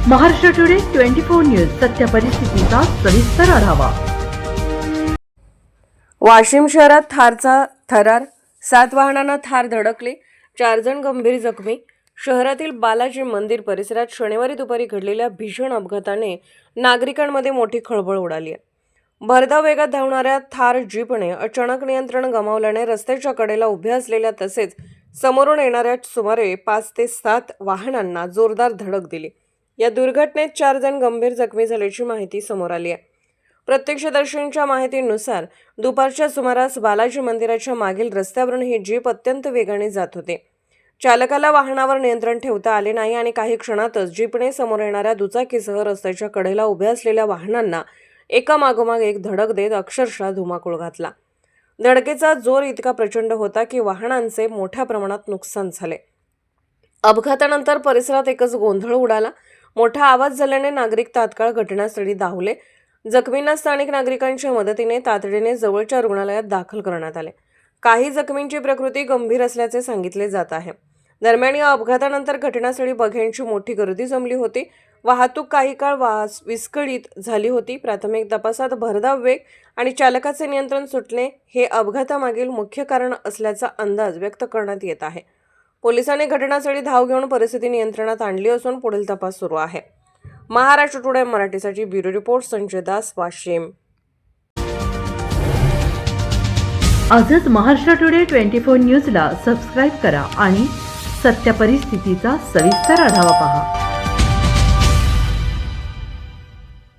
Maharashtra today 24 news सत्य परिस्थितीचा सविस्तर आढावा। वाशिम शहरात थारचा थरार, 7 वाहनांना थार धडकले, 4 जण गंभीर जखमी। शहरातील बालाजी मंदिर परिसरात शनिवारी दुपारी घडलेल्या भीषण अपघाताने नागरिकांमध्ये मोठी खळबळ उडाली आहे। भरधाव वेगात धावणाऱ्या थार जीपने अचानक नियंत्रण गमावल्याने रस्त्याच्या कडेला उभ्या असलेल्या तसेच समोरून येणाऱ्या सुमारे 5 ते 7 वाहनांना जोरदार धडक दिली। या दुर्घटनेत 4 जण गंभीर जखमी झाल्याची माहिती समोर आली आहे। प्रत्यक्षदर्शींच्या माहितीनुसार दुपारच्या सुमारास बालाजी मंदिराच्या मागील रस्त्यावरून ही जीप अत्यंत वेगाने जात होते। चालकाला वाहनावर नियंत्रण ठेवता आले नाही आणि काही क्षणातच जीपने समोर येणाऱ्या दुचाकीसह रस्त्याच्या कडेला उभ्या असलेल्या वाहनांना एकामागोमाग एक धडक देत अक्षरशः धुमाकूळ घातला। धडकेचा जोर इतका प्रचंड होता की वाहनांचे मोठ्या प्रमाणात नुकसान झाले। अपघातानंतर परिसरात एकच गोंधळ उडाला। मोठा आवाज झाल्याने नागरिक तात्काळ घटनास्थळी धावले। जखमींना स्थानिक नागरिकांच्या मदतीने तातडीने जवळच्या रुग्णालयात दाखल करण्यात आले। काही जखमींची प्रकृती गंभीर असल्याचे सांगितले जात आहे। दरम्यान या अपघातानंतर घटनास्थळी बघ्यांची मोठी गर्दी जमली होती। वाहतूक काही काळ विस्कळीत झाली होती। प्राथमिक तपासात भरधाव वेग आणि चालकाचे नियंत्रण सुटणे हे अपघातामागील मुख्य कारण असल्याचा अंदाज व्यक्त करण्यात येत आहे। पोलिसांनी घटनास्थळी धाव घेऊन परिस्थिती नियंत्रणात आणली असून पुढील तपास सुरू आहे। महाराष्ट्र टुडे मराठीसाठी ब्युरो रिपोर्ट संजय दास, वाशिम। आजच महाराष्ट्र टुडे 24 न्यूजला सबस्क्राइब करा आणि सत्य परिस्थितीचा सविस्तर आढावा पहा।